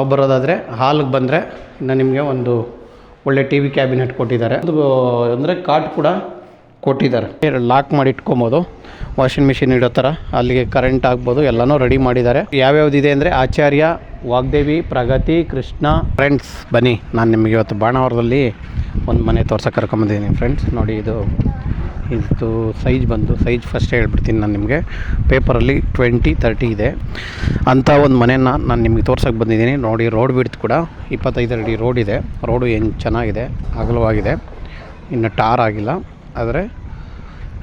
ನಾವು ಬರೋದಾದರೆ ಹಾಲ್ಗೆ ಬಂದರೆ ಇನ್ನು ನಿಮಗೆ ಒಂದು ಒಳ್ಳೆ ಟಿ ವಿ ಕ್ಯಾಬಿನೆಟ್ ಕೊಟ್ಟಿದ್ದಾರೆ. ಅದು ಅಂದರೆ ಕಾಟ್ ಕೂಡ ಕೊಟ್ಟಿದ್ದಾರೆ. ಲಾಕ್ ಮಾಡಿ ಇಟ್ಕೊಬೋದು, ವಾಷಿಂಗ್ ಮಿಷಿನ್ ಇಡೋ ಥರ. ಅಲ್ಲಿಗೆ ಕರೆಂಟ್ ಆಗ್ಬೋದು, ಎಲ್ಲನೂ ರೆಡಿ ಮಾಡಿದ್ದಾರೆ. ಯಾವ್ಯಾವುದಿದೆ ಅಂದರೆ ಆಚಾರ್ಯ, ವಾಗ್ದೇವಿ, ಪ್ರಗತಿ, ಕೃಷ್ಣ. ಫ್ರೆಂಡ್ಸ್ ಬನ್ನಿ, ನಾನು ನಿಮಗೆ ಇವತ್ತು ಬಾಣಾವರದಲ್ಲಿ ಒಂದು ಮನೆ ತೋರ್ಸೋಕೆ ಕರ್ಕೊಂಬಂದಿದ್ದೀನಿ ಫ್ರೆಂಡ್ಸ್. ನೋಡಿ ಇದು ಸೈಜ್ ಬಂದು ಫಸ್ಟ್ ಹೇಳ್ಬಿಡ್ತೀನಿ ನಾನು ನಿಮಗೆ. ಪೇಪರಲ್ಲಿ 20-30 ಇದೆ ಅಂಥ ಒಂದು ಮನೆಯನ್ನು ನಾನು ನಿಮಗೆ ತೋರ್ಸೋಕೆ ಬಂದಿದ್ದೀನಿ. ನೋಡಿ ರೋಡ್ ಬಿಡ್ತು ಕೂಡ 25 ಅಡಿ ರೋಡ್ ಇದೆ. ರೋಡು ಏನು ಚೆನ್ನಾಗಿದೆ, ಅಗಲವಾಗಿದೆ. ಇನ್ನು ಟಾರ್ ಆಗಿಲ್ಲ, ಆದರೆ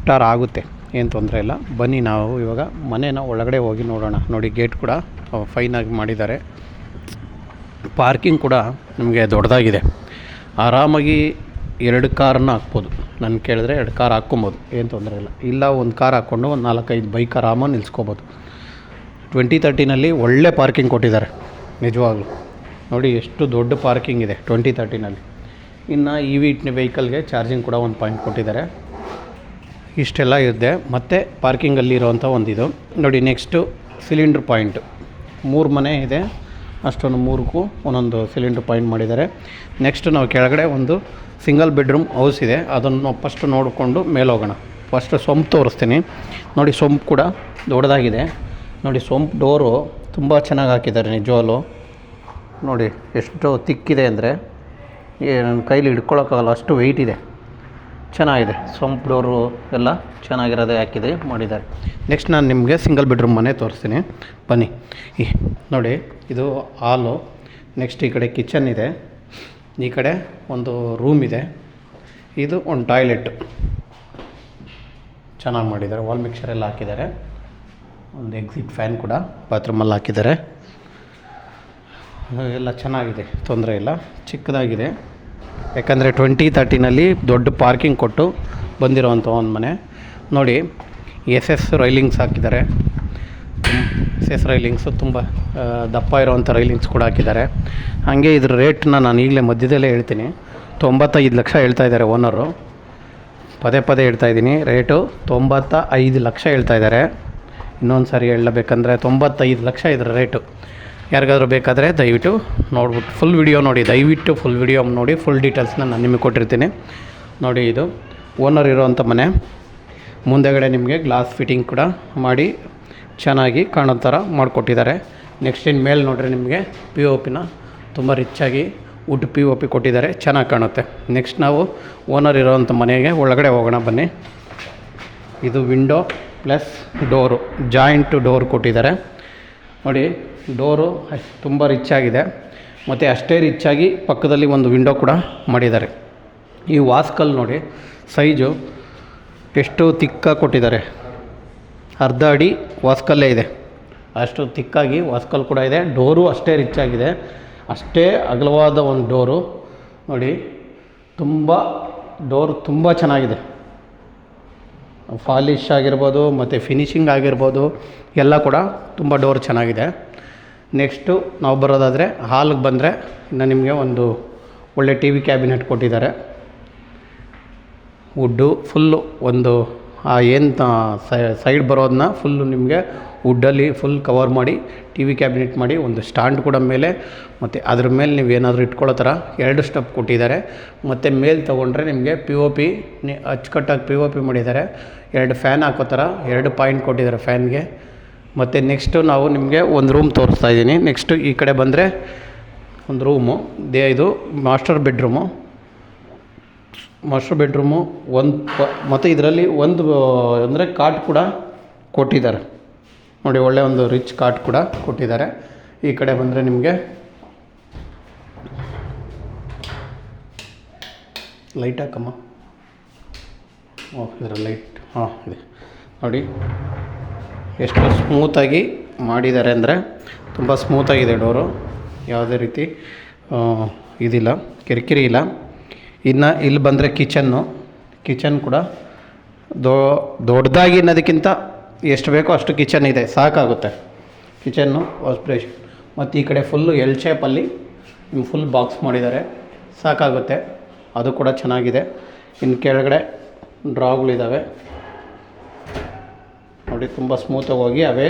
ಟಾರ್ ಆಗುತ್ತೆ, ಏನು ತೊಂದರೆ ಇಲ್ಲ. ಬನ್ನಿ ನಾವು ಇವಾಗ ಮನೇನ ಒಳಗಡೆ ಹೋಗಿ ನೋಡೋಣ. ನೋಡಿ ಗೇಟ್ ಕೂಡ ಫೈನಾಗಿ ಮಾಡಿದ್ದಾರೆ. ಪಾರ್ಕಿಂಗ್ ಕೂಡ ನಿಮಗೆ ದೊಡ್ಡದಾಗಿದೆ. ಆರಾಮಾಗಿ 2 ಕಾರನ್ನು ಹಾಕ್ಬೋದು. ನಾನು ಕೇಳಿದ್ರೆ 2 ಕಾರ್ ಹಾಕ್ಕೊಬೋದು, ಏನು ತೊಂದರೆ ಇಲ್ಲ. ಇಲ್ಲ ಒಂದು ಕಾರ್ ಹಾಕ್ಕೊಂಡು ಒಂದು 4-5 ಬೈಕ್ ಆರಾಮಾಗಿ ನಿಲ್ಲಿಸ್ಕೋಬೋದು. 2030ನಲ್ಲಿ ಒಳ್ಳೆ ಪಾರ್ಕಿಂಗ್ ಕೊಟ್ಟಿದ್ದಾರೆ ನಿಜವಾಗ್ಲೂ. ನೋಡಿ ಎಷ್ಟು ದೊಡ್ಡ ಪಾರ್ಕಿಂಗ್ ಇದೆ 2030ನಲ್ಲಿ. ಇನ್ನು ವೆಹಿಕಲ್ಗೆ ಚಾರ್ಜಿಂಗ್ ಕೂಡ ಒಂದು ಪಾಯಿಂಟ್ ಕೊಟ್ಟಿದ್ದಾರೆ. ಇಷ್ಟೆಲ್ಲ ಇದೆ. ಮತ್ತು ಪಾರ್ಕಿಂಗಲ್ಲಿರೋವಂಥ ಒಂದಿದು ನೋಡಿ. ನೆಕ್ಸ್ಟು ಸಿಲಿಂಡ್ರ್ ಪಾಯಿಂಟು 3 ಮನೆ ಇದೆ, ಅಷ್ಟೊಂದು 3ಕ್ಕೂ ಒಂದೊಂದು ಸಿಲಿಂಡ್ರ್ ಪಾಯಿಂಟ್ ಮಾಡಿದ್ದಾರೆ. ನೆಕ್ಸ್ಟ್ ನಾವು ಕೆಳಗಡೆ ಒಂದು ಸಿಂಗಲ್ ಬೆಡ್ರೂಮ್ ಹೌಸ್ ಇದೆ, ಅದನ್ನು ಫಸ್ಟ್ ನೋಡಿಕೊಂಡು ಮೇಲೆ ಹೋಗೋಣ. ಫಸ್ಟ್ ಸೊಂಪು ತೋರಿಸ್ತೀನಿ. ನೋಡಿ ಸೊಂಪು ಕೂಡ ದೊಡ್ಡದಾಗಿದೆ. ನೋಡಿ ಸೊಂಪು ಡೋರು ತುಂಬ ಚೆನ್ನಾಗಿ ಹಾಕಿದ್ದಾರೆ ನಿಜವಾಗ್ಲೂ. ನೋಡಿ ಎಷ್ಟು ತಿಕ್ಕಿದೆ ಅಂದರೆ ನನ್ನ ಕೈಲಿ ಹಿಡ್ಕೊಳಕ್ಕಾಗಲ್ಲ, ಅಷ್ಟು ವೆಯ್ಟ್ ಇದೆ. ಚೆನ್ನಾಗಿದೆ. ಸೊಂಪು ಡೋರು ಎಲ್ಲ ಚೆನ್ನಾಗಿರೋದೇ ಮಾಡಿದ್ದಾರೆ. ನೆಕ್ಸ್ಟ್ ನಾನು ನಿಮಗೆ ಸಿಂಗಲ್ ಬೆಡ್ರೂಮ್ ಮನೆ ತೋರಿಸ್ತೀನಿ ಬನ್ನಿ. ನೋಡಿ ಇದು ಹಾಲು. ನೆಕ್ಸ್ಟ್ ಈ ಕಡೆ ಕಿಚನ್ ಇದೆ, ಈ ಕಡೆ ಒಂದು ರೂಮ್ ಇದೆ, ಇದು ಒಂದು ಟಾಯ್ಲೆಟ್ ಚೆನ್ನಾಗಿ ಮಾಡಿದ್ದಾರೆ. ವಾಲ್ ಮಿಕ್ಸರ್ ಎಲ್ಲ ಹಾಕಿದ್ದಾರೆ. ಒಂದು ಎಕ್ಸಿಟ್ ಫ್ಯಾನ್ ಕೂಡ ಬಾತ್ರೂಮಲ್ಲಿ ಹಾಕಿದ್ದಾರೆ. ಎಲ್ಲ ಚೆನ್ನಾಗಿದೆ, ತೊಂದರೆ ಇಲ್ಲ. ಚಿಕ್ಕದಾಗಿದೆ, ಯಾಕಂದರೆ 2030ನಲ್ಲಿ ದೊಡ್ಡ ಪಾರ್ಕಿಂಗ್ ಕೊಟ್ಟು ಬಂದಿರೋವಂಥ ಒಂದು ಮನೆ. ನೋಡಿ SS ರೈಲಿಂಗ್ಸ್ ಹಾಕಿದ್ದಾರೆ. SS ರೈಲಿಂಗ್ಸು ತುಂಬ ದಪ್ಪ ಇರೋವಂಥ ರೈಲಿಂಗ್ಸ್ ಕೂಡ ಹಾಕಿದ್ದಾರೆ. ಹಾಗೆ ಇದ್ರ ರೇಟ್ನ ನಾನು ಈಗಲೇ ಮಧ್ಯದಲ್ಲೇ ಹೇಳ್ತೀನಿ. 95 ಲಕ್ಷ ಹೇಳ್ತಾಯಿದ್ದಾರೆ ಓನರು. ಪದೇ ಹೇಳ್ತಾಯಿದ್ದೀನಿ, ರೇಟು 95 ಲಕ್ಷ ಹೇಳ್ತಾಯಿದ್ದಾರೆ. ಇನ್ನೊಂದು ಸಾರಿ ಹೇಳಬೇಕಂದ್ರೆ 95 ಲಕ್ಷ ಇದ್ರ ರೇಟು. ಯಾರಿಗಾದ್ರೂ ಬೇಕಾದರೆ ದಯವಿಟ್ಟು ನೋಡ್ಬಿಟ್ಟು ಫುಲ್ ವಿಡಿಯೋ ನೋಡಿ, ದಯವಿಟ್ಟು ಫುಲ್ ವಿಡಿಯೋ ನೋಡಿ. ಫುಲ್ ಡೀಟೇಲ್ಸ್ನ ನಾನು ನಿಮಗೆ ಕೊಟ್ಟಿರ್ತೀನಿ. ನೋಡಿ ಇದು ಓನರ್ ಇರೋವಂಥ ಮನೆ. ಮುಂದೆಗಡೆ ನಿಮಗೆ ಗ್ಲಾಸ್ ಫಿಟ್ಟಿಂಗ್ ಕೂಡ ಮಾಡಿ ಚೆನ್ನಾಗಿ ಕಾಣೋ ಥರ ಮಾಡಿಕೊಟ್ಟಿದ್ದಾರೆ. ನೆಕ್ಸ್ಟ್ ಇನ್ನು ಮೇಲೆ ನೋಡಿದ್ರೆ ನಿಮಗೆ POPನ ತುಂಬ ರಿಚ್ಚಾಗಿ ವುಡ್ POP ಕೊಟ್ಟಿದ್ದಾರೆ, ಚೆನ್ನಾಗಿ ಕಾಣುತ್ತೆ. ನೆಕ್ಸ್ಟ್ ನಾವು ಓನರ್ ಇರೋವಂಥ ಮನೆಗೆ ಒಳಗಡೆ ಹೋಗೋಣ ಬನ್ನಿ. ಇದು window plus door, joint door ಕೊಟ್ಟಿದ್ದಾರೆ. ನೋಡಿ ಡೋರು ತುಂಬ ರಿಚ್ಚಾಗಿದೆ. ಮತ್ತು ಅಷ್ಟೇ ರಿಚ್ಚಾಗಿ ಪಕ್ಕದಲ್ಲಿ ಒಂದು ವಿಂಡೋ ಕೂಡ ಮಾಡಿದ್ದಾರೆ. ಈ ವಾಸ್ಕಲ್ ನೋಡಿ ಸೈಜು ಎಷ್ಟು ತಿಕ್ಕಾಗಿ ಕೊಟ್ಟಿದ್ದಾರೆ. ಅರ್ಧ ಅಡಿ ವಾಸ್ಕಲ್ಲೇ ಇದೆ, ಅಷ್ಟು ತಿಕ್ಕಾಗಿ ವಾಸ್ಕಲ್ ಕೂಡ ಇದೆ. ಡೋರು ಅಷ್ಟೇ ರಿಚ್ಚಾಗಿದೆ, ಅಷ್ಟೇ ಅಗಲವಾದ ಒಂದು ಡೋರು. ನೋಡಿ ಡೋರು ತುಂಬ ಚೆನ್ನಾಗಿದೆ. ಪಾಲಿಶ್ ಆಗಿರ್ಬೋದು ಮತ್ತು ಫಿನಿಷಿಂಗ್ ಆಗಿರ್ಬೋದು ಎಲ್ಲ ಕೂಡ ತುಂಬ ಡೋರ್ ಚೆನ್ನಾಗಿದೆ. ನೆಕ್ಸ್ಟು ನಾವು ಬರೋದಾದರೆ ಹಾಲ್ಗೆ ಬಂದರೆ ಇನ್ನು ನಿಮಗೆ ಒಂದು ಒಳ್ಳೆ ಟಿ ವಿ ಕ್ಯಾಬಿನೆಟ್ ಕೊಟ್ಟಿದ್ದಾರೆ. ವುಡ್ಡು ಫುಲ್ಲು ಒಂದು ಏನು ಸೈಡ್ ಬರೋದನ್ನ ಫುಲ್ಲು ನಿಮಗೆ ವುಡ್ಡಲ್ಲಿ ಫುಲ್ ಕವರ್ ಮಾಡಿ ಟಿ ವಿ ಕ್ಯಾಬಿನೆಟ್ ಮಾಡಿ ಒಂದು ಸ್ಟ್ಯಾಂಡ್ ಕೂಡ ಮೇಲೆ, ಮತ್ತು ಅದ್ರ ಮೇಲೆ ನೀವು ಏನಾದರೂ ಇಟ್ಕೊಳ್ಳೋ ಥರ 2 ಸ್ಟೆಪ್ ಕೊಟ್ಟಿದ್ದಾರೆ. ಮತ್ತು ಮೇಲೆ ತೊಗೊಂಡ್ರೆ ನಿಮಗೆ POP ಅಚ್ಚುಕಟ್ಟಾಗಿ POP ಮಾಡಿದ್ದಾರೆ. 2 ಫ್ಯಾನ್ ಹಾಕೋ ಥರ 2 ಪಾಯಿಂಟ್ ಕೊಟ್ಟಿದ್ದಾರೆ ಫ್ಯಾನ್ಗೆ. ಮತ್ತು ನೆಕ್ಸ್ಟು ನಾವು ನಿಮಗೆ ಒಂದು ರೂಮ್ ತೋರಿಸ್ತಾ ಇದ್ದೀನಿ. ನೆಕ್ಸ್ಟು ಈ ಕಡೆ ಬಂದರೆ ಒಂದು ರೂಮು ಇದು ಮಾಸ್ಟರ್ ಬೆಡ್ರೂಮು ಮತ್ತು ಇದರಲ್ಲಿ ಒಂದು ಅಂದರೆ ಕಾಟ್ ಕೂಡ ಕೊಟ್ಟಿದ್ದಾರೆ. ನೋಡಿ ಒಳ್ಳೆ ಒಂದು ರಿಚ್ ಕಾಟ್ ಕೂಡ ಕೊಟ್ಟಿದ್ದಾರೆ. ಈ ಕಡೆ ಬಂದರೆ ನಿಮಗೆ ಲೈಟ್ ಹಾಕಮ್ಮ. ಇದರ ಲೈಟ್ ಇದೆ ನೋಡಿ ಎಷ್ಟು ಸ್ಮೂತಾಗಿ ಮಾಡಿದ್ದಾರೆ ಅಂದರೆ ತುಂಬ ಸ್ಮೂತಾಗಿದೆ ಡೋರು. ಯಾವುದೇ ರೀತಿ ಇದಿಲ್ಲ, ಕಿರಿಕಿರಿ ಇಲ್ಲ. ಇನ್ನು ಇಲ್ಲಿ ಬಂದರೆ ಕಿಚನ್ ಕೂಡ ದೊಡ್ಡದಾಗಿ ಅನ್ನೋದಕ್ಕಿಂತ ಎಷ್ಟು ಬೇಕೋ ಅಷ್ಟು ಕಿಚನ್ ಇದೆ, ಸಾಕಾಗುತ್ತೆ. ಕಿಚನ್ನು ವಾಸ್ಪ್ರೇಷನ್ ಮತ್ತು ಈ ಕಡೆ ಫುಲ್ಲು ಎಲ್ ಶೇಪಲ್ಲಿ ಫುಲ್ ಬಾಕ್ಸ್ ಮಾಡಿದ್ದಾರೆ, ಸಾಕಾಗುತ್ತೆ. ಅದು ಕೂಡ ಚೆನ್ನಾಗಿದೆ. ಇನ್ನು ಕೆಳಗಡೆ ಡ್ರಾಗಳಿದ್ದಾವೆ ನೋಡಿ, ತುಂಬ ಸ್ಮೂತಾಗಿ ಹೋಗಿ ಅವೇ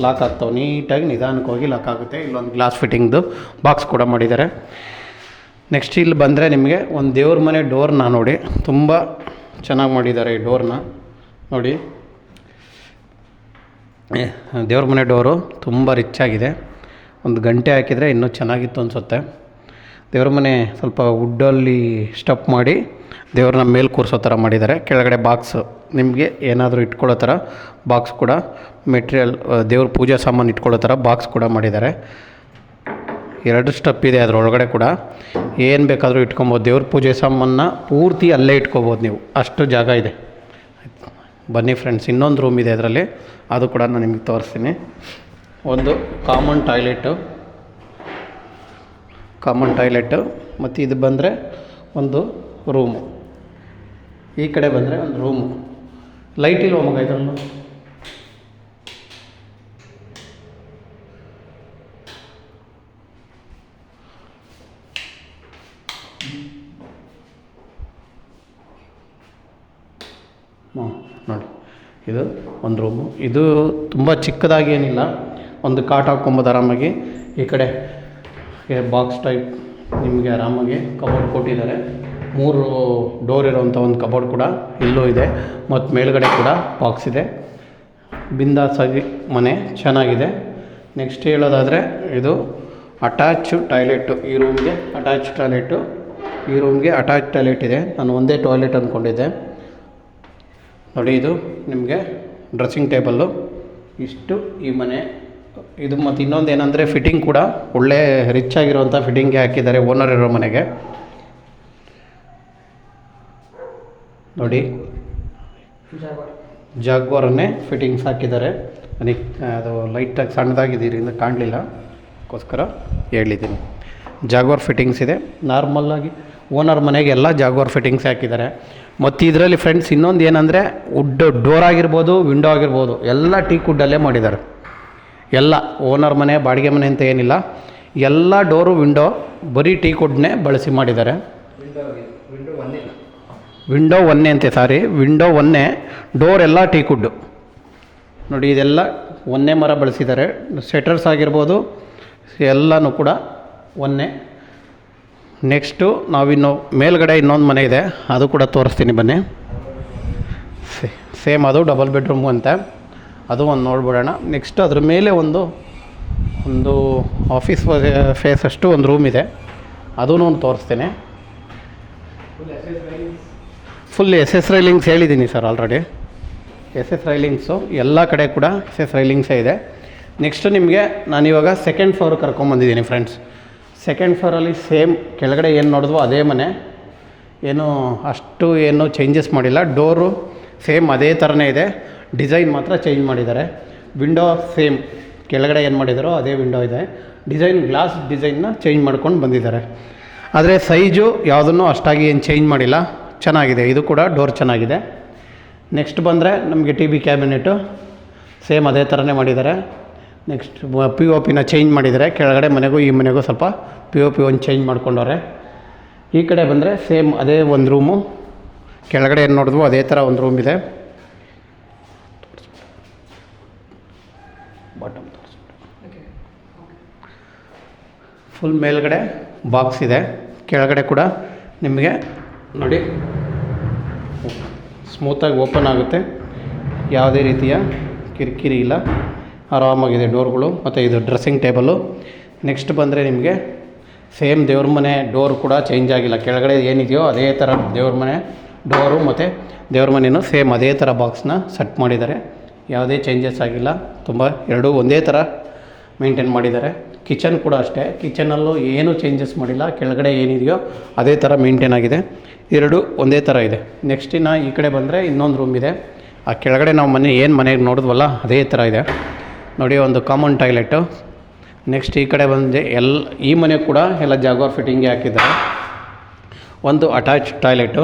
ಲಾಕ್ ಆಗ್ತಾವೆ, ನೀಟಾಗಿ ನಿಧಾನಕ್ಕೆ ಲಾಕ್ ಆಗುತ್ತೆ. ಇಲ್ಲೊಂದು ಗ್ಲಾಸ್ ಫಿಟ್ಟಿಂಗ್ದು ಬಾಕ್ಸ್ ಕೂಡ ಮಾಡಿದ್ದಾರೆ. ನೆಕ್ಸ್ಟ್ ಇಲ್ಲಿ ಬಂದರೆ ನಿಮಗೆ ಒಂದು ದೇವ್ರ ಮನೆ ಡೋರ್ನ ನೋಡಿ, ತುಂಬ ಚೆನ್ನಾಗಿ ಮಾಡಿದ್ದಾರೆ ಈ ಡೋರ್ನ ನೋಡಿ. ದೇವ್ರ ಮನೆ ಡೋರು ತುಂಬ ರಿಚ್ ಆಗಿದೆ. ಒಂದು ಗಂಟೆ ಹಾಕಿದರೆ ಇನ್ನೂ ಚೆನ್ನಾಗಿತ್ತು ಅನಿಸುತ್ತೆ. ದೇವ್ರ ಮನೆ ಸ್ವಲ್ಪ ವುಡ್ಡಲ್ಲಿ ಸ್ಟಪ್ ಮಾಡಿ ದೇವ್ರನ್ನ ಮೇಲೆ ಕೂರಿಸೋ ಥರ ಮಾಡಿದ್ದಾರೆ. ಕೆಳಗಡೆ ಬಾಕ್ಸು ನಿಮಗೆ ಏನಾದರೂ ಇಟ್ಕೊಳ್ಳೋ ಥರ ಬಾಕ್ಸ್ ಕೂಡ, ಮೆಟೀರಿಯಲ್ ದೇವ್ರ ಪೂಜಾ ಸಾಮಾನು ಇಟ್ಕೊಳ್ಳೋ ಥರ ಬಾಕ್ಸ್ ಕೂಡ ಮಾಡಿದ್ದಾರೆ. 2 ಸ್ಟೆಪ್ ಇದೆ ಅದರೊಳಗಡೆ ಕೂಡ, ಏನು ಬೇಕಾದರೂ ಇಟ್ಕೊಬೋದು. ದೇವ್ರ ಪೂಜೆ ಸಾಮಾನ ಪೂರ್ತಿ ಅಲ್ಲೇ ಇಟ್ಕೊಬೋದು ನೀವು, ಅಷ್ಟು ಜಾಗ ಇದೆ. ಬನ್ನಿ ಫ್ರೆಂಡ್ಸ್, ಇನ್ನೊಂದು ರೂಮ್ ಇದೆ ಅದರಲ್ಲಿ, ಅದು ಕೂಡ ನಾನು ನಿಮಗೆ ತೋರಿಸ್ತೀನಿ. ಒಂದು ಕಾಮನ್ ಟಾಯ್ಲೆಟು ಮತ್ತು ಇದು ಬಂದರೆ ಒಂದು ರೂಮು, ಈ ಕಡೆ ಬಂದರೆ ಒಂದು ರೂಮು. ಲೈಟ್ ಇಲ್ವ ಮಗ ಇದರಲ್ಲೂ? ನೋಡಿ, ಇದು ಒಂದು ರೂಮು. ಇದು ತುಂಬ ಚಿಕ್ಕದಾಗಿ ಏನಿಲ್ಲ, ಒಂದು ಕಾಟ್ ಹಾಕ್ಕೊಬೋದು ಆರಾಮಾಗಿ. ಈ ಕಡೆ ಬಾಕ್ಸ್ ಟೈಪ್ ನಿಮಗೆ ಆರಾಮಾಗಿ ಕಬೋರ್ಡ್ ಕೊಟ್ಟಿದ್ದಾರೆ. 3 ಡೋರ್ ಇರೋವಂಥ ಒಂದು ಕಬೋರ್ಡ್ ಕೂಡ ಇಲ್ಲೂ ಇದೆ, ಮತ್ತು ಮೇಲ್ಗಡೆ ಕೂಡ ಬಾಕ್ಸ್ ಇದೆ. ಬಿಂದಾಸಾಗಿ ಮನೆ ಚೆನ್ನಾಗಿದೆ. ನೆಕ್ಸ್ಟ್ ಹೇಳೋದಾದರೆ ಇದು ಅಟ್ಯಾಚ್ ಟಾಯ್ಲೆಟು. ಈ ರೂಮ್ಗೆ ಅಟ್ಯಾಚ್ ಟಾಯ್ಲೆಟ್ ಇದೆ. ನಾನು ಒಂದೇ ಟಾಯ್ಲೆಟ್ ಅಂದ್ಕೊಂಡಿದ್ದೆ. ನೋಡಿ, ಇದು ನಿಮಗೆ ಡ್ರೆಸ್ಸಿಂಗ್ ಟೇಬಲ್ಲು. ಇಷ್ಟು ಈ ಮನೆ ಇದು. ಮತ್ತು ಇನ್ನೊಂದು ಏನಂದರೆ ಫಿಟ್ಟಿಂಗ್ ಕೂಡ ಒಳ್ಳೆ ರಿಚ್ ಆಗಿರುವಂಥ ಫಿಟ್ಟಿಂಗ್ಗೆ ಹಾಕಿದ್ದಾರೆ ಓನರ್ ಇರೋ ಮನೆಗೆ. ನೋಡಿ, ಜಾಗ್ವಾರನ್ನೇ ಫಿಟ್ಟಿಂಗ್ಸ್ ಹಾಕಿದ್ದಾರೆ. ನನಗೆ ಅದು ಲೈಟಾಗಿ ಸಣ್ಣದಾಗಿದ್ದೀರಿಂದ ಕಾಣಲಿಲ್ಲ, ಅದಕ್ಕೋಸ್ಕರ ಹೇಳಿದ್ದೀನಿ. ಜಾಗ್ವಾರ್ ಫಿಟ್ಟಿಂಗ್ಸ್ ಇದೆ. ನಾರ್ಮಲ್ಲಾಗಿ ಓನರ್ ಮನೆಗೆ ಎಲ್ಲ ಜಾಗ್ವಾರ್ ಫಿಟ್ಟಿಂಗ್ಸ್ ಹಾಕಿದ್ದಾರೆ. ಮತ್ತು ಇದರಲ್ಲಿ ಫ್ರೆಂಡ್ಸ್ ಇನ್ನೊಂದು ಏನಂದರೆ, ವುಡ್ ಡೋರ್ ಆಗಿರ್ಬೋದು, ವಿಂಡೋ ಆಗಿರ್ಬೋದು, ಎಲ್ಲ ಟೀಕ್ ವುಡ್ಡಲ್ಲೇ ಮಾಡಿದ್ದಾರೆ. ಎಲ್ಲ ಓನರ್ ಮನೆ, ಬಾಡಿಗೆ ಮನೆ ಅಂತ ಏನಿಲ್ಲ, ಎಲ್ಲ ಡೋರು ವಿಂಡೋ ಬರೀ ಟೀಕ್ ವುಡ್ನೇ ಬಳಸಿ ಮಾಡಿದ್ದಾರೆ. ವಿಂಡೋ ಒಂದೇ ಡೋರ್ ಎಲ್ಲ ಟೀಕ್ ವುಡ್ಡು ನೋಡಿ. ಇದೆಲ್ಲ ಒಂದೇ ಮರ ಬಳಸಿದ್ದಾರೆ. ಶಟರ್ಸ್ ಆಗಿರ್ಬೋದು ಎಲ್ಲನೂ ಕೂಡ ಒಂದೇ. ನೆಕ್ಸ್ಟು ನಾವಿನ್ನು ಮೇಲ್ಗಡೆ ಇನ್ನೊಂದು ಮನೆ ಇದೆ, ಅದು ಕೂಡ ತೋರಿಸ್ತೀನಿ ಬನ್ನಿ. ಸೇಮ್ ಅದು ಡಬಲ್ ಬೆಡ್ರೂಮು ಅಂತ, ಅದು ಒಂದು ನೋಡ್ಬಿಡೋಣ. ನೆಕ್ಸ್ಟ್ ಅದ್ರ ಮೇಲೆ ಒಂದು ಆಫೀಸ್ ಫೇಸ್ ಅಷ್ಟು ಒಂದು ರೂಮ್ ಇದೆ, ಅದೂ ತೋರಿಸ್ತೇನೆ. ಫುಲ್ SS ರೈಲಿಂಗ್ಸ್ ಹೇಳಿದ್ದೀನಿ ಸರ್ ಆಲ್ರೆಡಿ. SS ರೈಲಿಂಗ್ಸು ಎಲ್ಲ ಕಡೆ ಕೂಡ SS ರೈಲಿಂಗ್ಸೇ ಇದೆ. ನೆಕ್ಸ್ಟು ನಿಮಗೆ ನಾನಿವಾಗ ಸೆಕೆಂಡ್ ಫ್ಲೋರ್ ಕರ್ಕೊಂಬಂದಿದ್ದೀನಿ ಫ್ರೆಂಡ್ಸ್. ಸೆಕೆಂಡ್ ಫ್ಲೋರಲ್ಲಿ ಸೇಮ್ ಕೆಳಗಡೆ ಏನು ನೋಡಿದ್ವೋ ಅದೇ ಮನೆ, ಏನು ಚೇಂಜಸ್ ಮಾಡಿಲ್ಲ. ಡೋರು ಸೇಮ್ ಅದೇ ಥರನೇ ಇದೆ, ಡಿಸೈನ್ ಮಾತ್ರ ಚೇಂಜ್ ಮಾಡಿದ್ದಾರೆ. ವಿಂಡೋ ಸೇಮ್ ಕೆಳಗಡೆ ಏನು ಮಾಡಿದಾರೋ ಅದೇ ವಿಂಡೋ ಇದೆ. ಗ್ಲಾಸ್ ಡಿಸೈನ್ನ ಚೇಂಜ್ ಮಾಡ್ಕೊಂಡು ಬಂದಿದ್ದಾರೆ. ಆದರೆ ಸೈಜು ಯಾವುದನ್ನು ಅಷ್ಟಾಗಿ ಏನು ಚೇಂಜ್ ಮಾಡಿಲ್ಲ, ಚೆನ್ನಾಗಿದೆ. ಇದು ಕೂಡ ಡೋರ್ ಚೆನ್ನಾಗಿದೆ. ನೆಕ್ಸ್ಟ್ ಬಂದರೆ ನಮಗೆ TV ಕ್ಯಾಬಿನೆಟು ಸೇಮ್ ಅದೇ ಥರನೇ ಮಾಡಿದ್ದಾರೆ. ನೆಕ್ಸ್ಟ್ POPನ ಚೇಂಜ್ ಮಾಡಿದ್ದಾರೆ. ಕೆಳಗಡೆ ಮನೆಗೂ ಈ ಮನೆಗೂ ಸ್ವಲ್ಪ POP ಒಂದು ಚೇಂಜ್ ಮಾಡ್ಕೊಂಡವ್ರೆ. ಈ ಕಡೆ ಬಂದರೆ ಸೇಮ್ ಅದೇ ಒಂದು ರೂಮು, ಕೆಳಗಡೆ ಏನು ನೋಡಿದ್ವು ಅದೇ ಥರ ಒಂದು ರೂಮ್ ಇದೆ. ಬಾಟಮ್ ಫುಲ್ ಮೇಲ್ಗಡೆ ಬಾಕ್ಸ್ ಇದೆ. ಕೆಳಗಡೆ ಕೂಡ ನಿಮಗೆ ನೋಡಿ ಸ್ಮೂತಾಗಿ ಓಪನ್ ಆಗುತ್ತೆ, ಯಾವುದೇ ರೀತಿಯ ಕಿರಿಕಿರಿ ಇಲ್ಲ, ಆರಾಮಾಗಿದೆ ಡೋರ್ಗಳು. ಮತ್ತು ಇದು ಡ್ರೆಸ್ಸಿಂಗ್ ಟೇಬಲು. ನೆಕ್ಸ್ಟ್ ಬಂದರೆ ನಿಮಗೆ ಸೇಮ್ ದೇವ್ರ ಮನೆ ಡೋರ್ ಕೂಡ ಚೇಂಜ್ ಆಗಿಲ್ಲ, ಕೆಳಗಡೆ ಏನಿದೆಯೋ ಅದೇ ಥರ ದೇವ್ರ ಮನೆ ಡೋರು ಮತ್ತು ದೇವ್ರ ಮನೆಯೂ ಸೇಮ್ ಅದೇ ಥರ ಬಾಕ್ಸ್ನ ಸೆಟ್ ಮಾಡಿದ್ದಾರೆ. ಯಾವುದೇ ಚೇಂಜಸ್ ಆಗಿಲ್ಲ, ತುಂಬ ಎರಡೂ ಒಂದೇ ಥರ ಮೇಂಟೈನ್ ಮಾಡಿದ್ದಾರೆ. ಕಿಚನ್ ಕೂಡ ಅಷ್ಟೇ, ಕಿಚನಲ್ಲೂ ಏನೂ ಚೇಂಜಸ್ ಮಾಡಿಲ್ಲ, ಕೆಳಗಡೆ ಏನಿದೆಯೋ ಅದೇ ಥರ ಮೇಂಟೈನ್ ಆಗಿದೆ. ಎರಡೂ ಒಂದೇ ಥರ ಇದೆ. ನೆಕ್ಸ್ಟ್ ಇನ್ನು ಈ ಕಡೆ ಬಂದರೆ ಇನ್ನೊಂದು ರೂಮ್ ಇದೆ. ಆ ಕೆಳಗಡೆ ನಾವು ಮನೆಗೆ ನೋಡಿದ್ವಲ್ಲ ಅದೇ ಥರ ಇದೆ ನೋಡಿ, ಒಂದು ಕಾಮನ್ ಟಾಯ್ಲೆಟು. ನೆಕ್ಸ್ಟ್ ಈ ಕಡೆ ಬಂದು ಈ ಮನೆ ಕೂಡ ಎಲ್ಲ ಜಾಗ್ವಾರ್ ಫಿಟ್ಟಿಂಗ್ಗೆ ಹಾಕಿದ್ದಾರೆ. ಒಂದು ಅಟ್ಯಾಚ್ ಟಾಯ್ಲೆಟು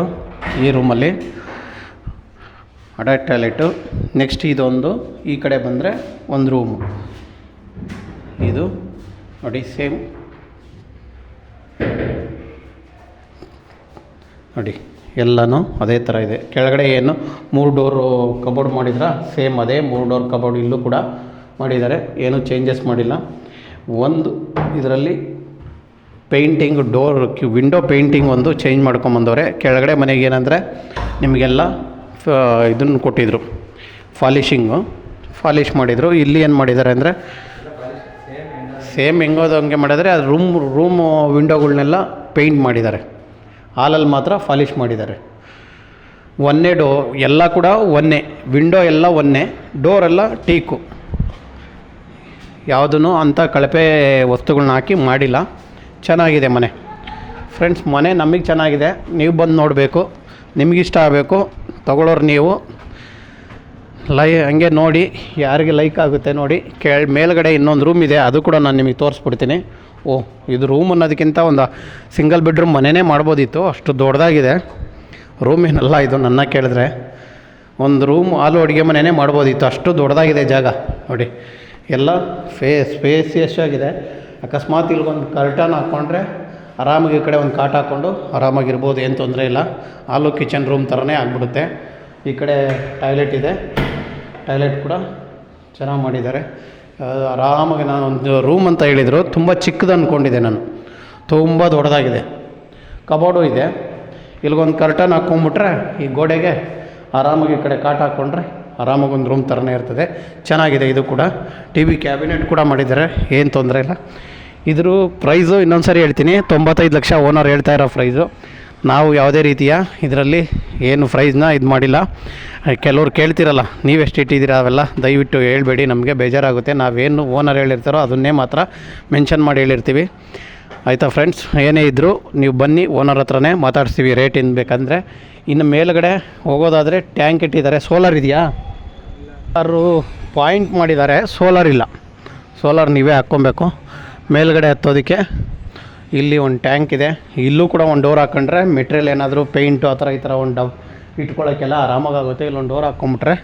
ಈ ರೂಮಲ್ಲಿ, ಅಟ್ಯಾಚ್ ಟಾಯ್ಲೆಟು. ನೆಕ್ಸ್ಟ್ ಇದೊಂದು ಈ ಕಡೆ ಬಂದರೆ ಒಂದು ರೂಮು. ಇದು ನೋಡಿ ಸೇಮ್ ನೋಡಿ ಎಲ್ಲನೂ ಅದೇ ಥರ ಇದೆ. ಕೆಳಗಡೆ ಏನು 3 ಡೋರು ಕಬೋರ್ಡ್ ಮಾಡಿದ್ರೆ ಸೇಮ್ ಅದೇ 3 ಡೋರ್ ಕಬೋರ್ಡ್ ಇಲ್ಲೂ ಕೂಡ ಮಾಡಿದ್ದಾರೆ, ಏನೂ ಚೇಂಜಸ್ ಮಾಡಿಲ್ಲ. ಒಂದು ಇದರಲ್ಲಿ ಪೇಂಟಿಂಗ್ ಡೋರ್ ವಿಂಡೋ ಪೇಂಟಿಂಗ್ ಒಂದು ಚೇಂಜ್ ಮಾಡ್ಕೊಂಬಂದವ್ರೆ. ಕೆಳಗಡೆ ಮನೆಗೆ ಏನಂದರೆ ನಿಮಗೆಲ್ಲ ಇದನ್ನು ಕೊಟ್ಟಿದ್ದರು, ಫಾಲಿಷ್ ಮಾಡಿದರು. ಇಲ್ಲಿ ಏನು ಮಾಡಿದ್ದಾರೆ ಅಂದರೆ ಸೇಮ್ ಹೆಂಗೋದು ಹಂಗೆ ಮಾಡಿದರೆ ಅದು ರೂಮು ವಿಂಡೋಗಳ್ನೆಲ್ಲ ಪೇಂಟ್ ಮಾಡಿದ್ದಾರೆ. ಹಾಲಲ್ಲಿ ಮಾತ್ರ ಫಾಲಿಷ್ ಮಾಡಿದ್ದಾರೆ. ಒಂದೇ ಎಲ್ಲ ಕೂಡ ಒಂದೇ, ವಿಂಡೋ ಎಲ್ಲ ಒಂದೇ, ಡೋರೆಲ್ಲ ಟೀಕು, ಯಾವುದೂ ಅಂಥ ಕಳಪೆ ವಸ್ತುಗಳನ್ನ ಹಾಕಿ ಮಾಡಿಲ್ಲ. ಚೆನ್ನಾಗಿದೆ ಮನೆ ಫ್ರೆಂಡ್ಸ್. ಮನೆ ನಮಗೆ ಚೆನ್ನಾಗಿದೆ, ನೀವು ಬಂದು ನೋಡಬೇಕು, ನಿಮಗಿಷ್ಟ ಆಗಬೇಕು, ತೊಗೊಳೋರು ನೀವು ಹಂಗೆ ನೋಡಿ, ಯಾರಿಗೆ ಲೈಕ್ ಆಗುತ್ತೆ ನೋಡಿ. ಮೇಲ್ಗಡೆ ಇನ್ನೊಂದು ರೂಮ್ ಇದೆ, ಅದು ಕೂಡ ನಾನು ನಿಮಗೆ ತೋರಿಸ್ಬಿಡ್ತೀನಿ. ಇದು ರೂಮ್ ಅನ್ನೋದಕ್ಕಿಂತ ಒಂದು ಸಿಂಗಲ್ ಬೆಡ್ರೂಮ್ ಮನೆಯೇ ಮಾಡ್ಬೋದಿತ್ತು, ಅಷ್ಟು ದೊಡ್ಡದಾಗಿದೆ. ರೂಮ್ ಏನಲ್ಲ ಇದು, ನನ್ನ ಕೇಳಿದ್ರೆ ಒಂದು ರೂಮ್ ಹಾಲು ಅಡುಗೆ ಮನೆಯೇ ಮಾಡ್ಬೋದಿತ್ತು, ಅಷ್ಟು ದೊಡ್ಡದಾಗಿದೆ ಜಾಗ ನೋಡಿ. ಎಲ್ಲ ಸ್ಪೇಸಿಯಸ್ ಆಗಿದೆ. ಅಕಸ್ಮಾತ್ ಇಲ್ಲಿಗೊಂದು ಕರ್ಟನ್ ಹಾಕ್ಕೊಂಡ್ರೆ ಆರಾಮಾಗಿ ಈ ಕಡೆ ಒಂದು ಕಾಟ್ ಹಾಕ್ಕೊಂಡು ಆರಾಮಾಗಿರ್ಬೋದು, ಏನು ತೊಂದರೆ ಇಲ್ಲ. ಹಾಲು ಕಿಚನ್ ರೂಮ್ ಥರನೇ ಆಗಿಬಿಡುತ್ತೆ. ಈ ಕಡೆ ಟಾಯ್ಲೆಟ್ ಇದೆ, ಟಾಯ್ಲೆಟ್ ಕೂಡ ಚೆನ್ನಾಗಿ ಮಾಡಿದ್ದಾರೆ. ಆರಾಮಾಗಿ ನಾನು ಒಂದು ರೂಮ್ ಅಂತ ಹೇಳಿದರು, ತುಂಬ ಚಿಕ್ಕದು ಅಂದ್ಕೊಂಡಿದ್ದೆ ನಾನು, ತುಂಬ ದೊಡ್ಡದಾಗಿದೆ. ಕಬೋರ್ಡು ಇದೆ. ಇಲ್ಲಿಗೊಂದು ಕರ್ಟನ್ ಹಾಕ್ಕೊಂಬಿಟ್ರೆ ಈ ಗೋಡೆಗೆ ಆರಾಮಾಗಿ ಈ ಕಡೆ ಕಾಟ್ ಹಾಕ್ಕೊಂಡ್ರೆ ಆರಾಮಾಗಿ ಒಂದು ರೂಮ್ ಥರನೇ ಇರ್ತದೆ. ಚೆನ್ನಾಗಿದೆ. ಇದು ಕೂಡ TV ಕ್ಯಾಬಿನೆಟ್ ಕೂಡ ಮಾಡಿದ್ದಾರೆ, ಏನು ತೊಂದರೆ ಇಲ್ಲ. ಇದ್ರ ಪ್ರೈಸು ಇನ್ನೊಂದು ಸರಿ ಹೇಳ್ತೀನಿ, 95 ಲಕ್ಷ ಓನರ್ ಹೇಳ್ತಾ ಇರೋ ಪ್ರೈಸು. ನಾವು ಯಾವುದೇ ರೀತಿಯ ಇದರಲ್ಲಿ ಏನು ಪ್ರೈಸ್ನ ಇದು ಮಾಡಿಲ್ಲ. ಕೆಲವ್ರು ಕೇಳ್ತಿರಲ್ಲ ನೀವೆಷ್ಟು ಇಟ್ಟಿದ್ದೀರಾ, ಅವೆಲ್ಲ ದಯವಿಟ್ಟು ಹೇಳ್ಬೇಡಿ, ನಮಗೆ ಬೇಜಾರಾಗುತ್ತೆ. ನಾವೇನು ಓನರ್ ಹೇಳಿರ್ತಾರೋ ಅದನ್ನೇ ಮಾತ್ರ ಮೆನ್ಷನ್ ಮಾಡಿ ಹೇಳಿರ್ತೀವಿ, ಆಯಿತಾ ಫ್ರೆಂಡ್ಸ್. ಏನೇ ಇದ್ದರೂ ನೀವು ಬನ್ನಿ, ಓನರ್ ಹತ್ರನೇ ಮಾತಾಡ್ತೀವಿ ರೇಟ್ ಏನು ಬೇಕಂದರೆ. ಇನ್ನು ಮೇಲ್ಗಡೆ ಹೋಗೋದಾದರೆ ಟ್ಯಾಂಕ್ ಇಟ್ಟಿದ್ದಾರೆ. ಸೋಲಾರ್ ಇದೆಯಾ? ಸೋಲಾರು ಪಾಯಿಂಟ್ ಮಾಡಿದ್ದಾರೆ, ಸೋಲಾರ್ ಇಲ್ಲ. ಸೋಲಾರ್ ನೀವೇ ಹಾಕ್ಕೊಬೇಕು. ಮೇಲ್ಗಡೆ ಹತ್ತೋದಕ್ಕೆ ಇಲ್ಲಿ ಒಂದು ಟ್ಯಾಂಕ್ ಇದೆ. ಇಲ್ಲೂ ಕೂಡ ಒಂದು ಡೋರ್ ಹಾಕ್ಕೊಂಡ್ರೆ ಮೆಟೀರಿಯಲ್ ಏನಾದರೂ ಪೇಂಟು ಆ ಥರ ಈ ಥರ ಒಂದು ಇಟ್ಕೊಳ್ಳೋಕ್ಕೆಲ್ಲ ಆರಾಮಾಗುತ್ತೆ. ಇಲ್ಲೊಂದು ಡೋರ್ ಹಾಕ್ಕೊಂಬಿಟ್ರೆ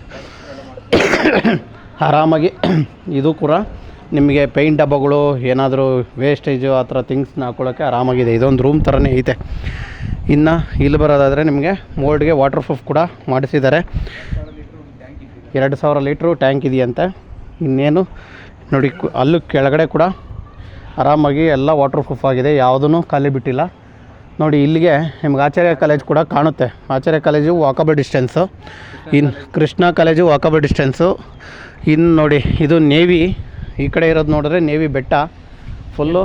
ಆರಾಮಾಗಿ ಇದು ಕೂಡ ನಿಮಗೆ ಪೇಂಟ್ ಡಬ್ಬಗಳು ಏನಾದರೂ ವೇಸ್ಟೇಜು ಆ ಥರ ಥಿಂಗ್ಸ್ನ ಹಾಕ್ಕೊಳ್ಳೋಕ್ಕೆ ಆರಾಮಾಗಿದೆ. ಇದೊಂದು ರೂಮ್ ಥರನೇ ಐತೆ. ಇನ್ನು ಇಲ್ಲಿ ಬರೋದಾದರೆ ನಿಮಗೆ ಮೋಲ್ಡ್ಗೆ ವಾಟರ್ ಪ್ರೂಫ್ ಕೂಡ ಮಾಡಿಸಿದ್ದಾರೆ. 2000 ಲೀಟ್ರು ಟ್ಯಾಂಕ್ ಇದೆಯಂತೆ. ಇನ್ನೇನು ನೋಡಿ, ಅಲ್ಲೂ ಕೆಳಗಡೆ ಕೂಡ ಆರಾಮಾಗಿ ಎಲ್ಲ ವಾಟರ್ ಪ್ರೂಫ್ ಆಗಿದೆ, ಯಾವುದೂ ಖಾಲಿ ಬಿಟ್ಟಿಲ್ಲ. ನೋಡಿ ಇಲ್ಲಿಗೆ ನಿಮ್ಗೆ ಆಚಾರ್ಯ ಕಾಲೇಜ್ ಕೂಡ ಕಾಣುತ್ತೆ. ಆಚಾರ್ಯ ಕಾಲೇಜು ವಾಕಬಲ್ ಡಿಸ್ಟೆನ್ಸು, ಇನ್ನು ಕೃಷ್ಣ ಕಾಲೇಜು ವಾಕಬಲ್ ಡಿಸ್ಟೆನ್ಸು. ಇನ್ನು ನೋಡಿ ಇದು ನೇವಿ, ಈ ಕಡೆ ಇರೋದು ನೋಡಿದ್ರೆ ನೇವಿ ಬೆಟ್ಟ ಫುಲ್ಲು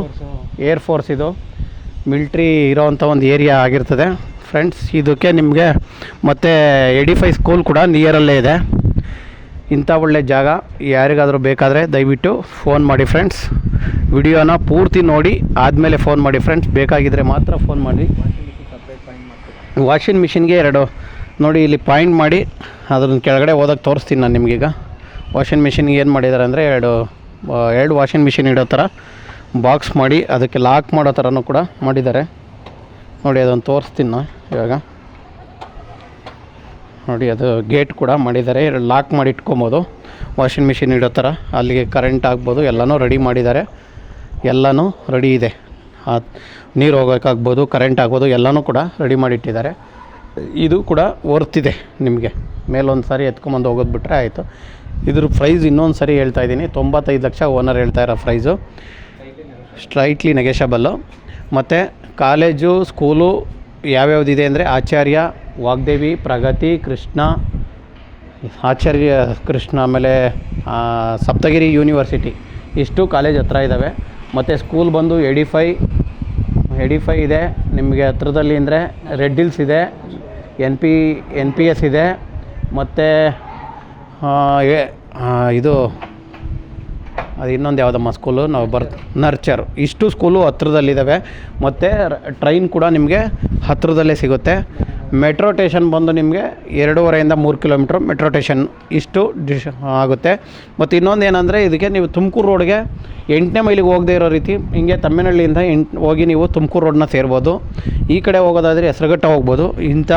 ಏರ್ ಫೋರ್ಸ್, ಇದು ಮಿಲ್ಟ್ರಿ ಇರೋವಂಥ ಒಂದು ಏರಿಯಾ ಆಗಿರ್ತದೆ ಫ್ರೆಂಡ್ಸ್. ಇದಕ್ಕೆ ನಿಮಗೆ ಮತ್ತು 85 ಸ್ಕೂಲ್ ಕೂಡ ನಿಯರಲ್ಲೇ ಇದೆ. ಇಂಥ ಒಳ್ಳೆ ಜಾಗ ಯಾರಿಗಾದರೂ ಬೇಕಾದರೆ ದಯವಿಟ್ಟು ಫೋನ್ ಮಾಡಿ ಫ್ರೆಂಡ್ಸ್. ವಿಡಿಯೋನ ಪೂರ್ತಿ ನೋಡಿ ಆದಮೇಲೆ ಫೋನ್ ಮಾಡಿ ಫ್ರೆಂಡ್ಸ್. ಬೇಕಾಗಿದ್ದರೆ ಮಾತ್ರ ಫೋನ್ ಮಾಡಿ. ವಾಷಿಂಗ್ ಮಿಷಿನ್ಗೆ 2 ನೋಡಿ ಇಲ್ಲಿ ಪಾಯಿಂಟ್ ಮಾಡಿ ಅದನ್ನು ಕೆಳಗಡೆ ಹೋದಾಗ ತೋರಿಸ್ತೀನಿ ನಾನು ನಿಮಗೀಗ. ವಾಷಿಂಗ್ ಮಿಷಿನ್ಗೆ ಏನು ಮಾಡಿದ್ದಾರೆ ಅಂದರೆ ಎರಡು ವಾಷಿಂಗ್ ಮಿಷಿನ್ ಇಡೋ ಥರ ಬಾಕ್ಸ್ ಮಾಡಿ ಅದಕ್ಕೆ ಲಾಕ್ ಮಾಡೋ ಥರನೂ ಕೂಡ ಮಾಡಿದ್ದಾರೆ ನೋಡಿ. ಅದನ್ನು ತೋರಿಸ್ತೀನಿ ನಾನು ಇವಾಗ. ನೋಡಿ ಅದು ಗೇಟ್ ಕೂಡ ಮಾಡಿದ್ದಾರೆ, ಲಾಕ್ ಮಾಡಿ ಇಟ್ಕೊಬೋದು. ವಾಷಿಂಗ್ ಮಿಷಿನ್ ಇಡೋ ಥರ ಅಲ್ಲಿಗೆ ಕರೆಂಟ್ ಆಗ್ಬೋದು, ಎಲ್ಲನೂ ರೆಡಿ ಮಾಡಿದ್ದಾರೆ. ಎಲ್ಲನೂ ರೆಡಿ ಇದೆ. ನೀರು ಹೋಗೋಕ್ಕಾಗ್ಬೋದು, ಕರೆಂಟ್ ಆಗ್ಬೋದು, ಎಲ್ಲನೂ ಕೂಡ ರೆಡಿ ಮಾಡಿಟ್ಟಿದ್ದಾರೆ. ಇದು ಕೂಡ ವರ್ತಿದೆ ನಿಮಗೆ. ಮೇಲೊಂದು ಸಾರಿ ಎತ್ಕೊಂಬಂದು ಹೋಗೋದು ಬಿಟ್ಟರೆ ಆಯಿತು. ಇದ್ರ ಪ್ರೈಸ್ ಇನ್ನೊಂದು ಸರಿ ಹೇಳ್ತಾ ಇದ್ದೀನಿ, 95 ಲಕ್ಷ ಓನರ್ ಹೇಳ್ತಾ ಇರೋ ಪ್ರೈಸು. ಸ್ಟ್ರೈಟ್ಲಿ ನೆಗೆಷಬಲ್ಲು. ಮತ್ತು ಕಾಲೇಜು ಸ್ಕೂಲು ಯಾವ್ಯಾವುದಿದೆ ಅಂದರೆ ಆಚಾರ್ಯ, ವಾಗ್ದೇವಿ, ಪ್ರಗತಿ, ಕೃಷ್ಣ, ಆಚಾರ್ಯ ಕೃಷ್ಣ, ಆಮೇಲೆ ಸಪ್ತಗಿರಿ ಯೂನಿವರ್ಸಿಟಿ, ಇಷ್ಟು ಕಾಲೇಜ್ ಹತ್ರ ಇದ್ದಾವೆ. ಮತ್ತು ಸ್ಕೂಲ್ ಬಂದು 85 ಇದೆ ನಿಮಗೆ ಹತ್ರದಲ್ಲಿ. ಅಂದರೆ ರೆಡ್ ಹಿಲ್ಸ್ ಇದೆ, NPS ಇದೆ, ಮತ್ತು ಇದು ಅದು ಇನ್ನೊಂದು ಯಾವುದಮ್ಮ ಸ್ಕೂಲು ನಾವು ನರ್ಚರ್. ಇಷ್ಟು ಸ್ಕೂಲು ಹತ್ರದಲ್ಲಿದ್ದಾವೆ. ಮತ್ತು ಟ್ರೈನ್ ಕೂಡ ನಿಮಗೆ ಹತ್ತಿರದಲ್ಲೇ ಸಿಗುತ್ತೆ. ಮೆಟ್ರೋ ಸ್ಟೇಷನ್ ಬಂದು ನಿಮಗೆ 2.5-3 ಕಿಲೋಮೀಟ್ರ್ ಮೆಟ್ರೋ ಸ್ಟೇಷನ್ ಇಷ್ಟು ಆಗುತ್ತೆ. ಮತ್ತು ಇನ್ನೊಂದು ಏನಂದರೆ ಇದಕ್ಕೆ ನೀವು ತುಮಕೂರು ರೋಡ್ಗೆ 8ನೇ ಮೈಲಿಗೆ ಹೋಗದೇ ಇರೋ ರೀತಿ ಹಿಂಗೆ ತಮ್ಮೇನಹಳ್ಳಿಯಿಂದ ಹೋಗಿ ನೀವು ತುಮಕೂರು ರೋಡನ್ನ ಸೇರ್ಬೋದು. ಈ ಕಡೆ ಹೋಗೋದಾದರೆ ಹೆಸರುಘಟ್ಟ ಹೋಗ್ಬೋದು. ಇಂಥ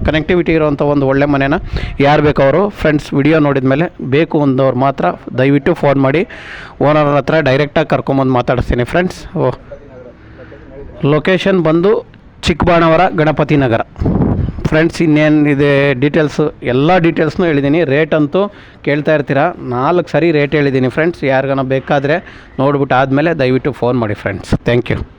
ಕನೆಕ್ಟಿವಿಟಿ ಇರೋವಂಥ ಒಂದು ಒಳ್ಳೆ ಮನೆನ ಯಾರು ಬೇಕು ಅವರು ಫ್ರೆಂಡ್ಸ್ ವಿಡಿಯೋ ನೋಡಿದ ಮೇಲೆ ಬೇಕು ಅಂದವ್ರು ಮಾತ್ರ ದಯವಿಟ್ಟು ಫೋನ್ ಮಾಡಿ. ಓನರ್ ಹತ್ರ ಡೈರೆಕ್ಟಾಗಿ ಕರ್ಕೊಂಬಂದು ಮಾತಾಡಿಸ್ತೀನಿ ಫ್ರೆಂಡ್ಸ್. ಲೊಕೇಶನ್ ಬಂದು ಚಿಕ್ಕಬಾಣವರ, ಗಣಪತಿ ನಗರ. ಫ್ರೆಂಡ್ಸ್ ಇನ್ನೇನಿದೆ ಡೀಟೇಲ್ಸು ಎಲ್ಲ ಡೀಟೇಲ್ಸ್ನೂ ಹೇಳಿದ್ದೀನಿ. ರೇಟ್ ಅಂತೂ ಕೇಳ್ತಾ ಇರ್ತೀರ, 4 ಸರಿ ರೇಟ್ ಹೇಳಿದ್ದೀನಿ ಫ್ರೆಂಡ್ಸ್. ಯಾರಿಗಾನ ಬೇಕಾದರೆ ನೋಡ್ಬಿಟ್ಟು ಆದಮೇಲೆ ದಯವಿಟ್ಟು ಫೋನ್ ಮಾಡಿ ಫ್ರೆಂಡ್ಸ್. Thank you.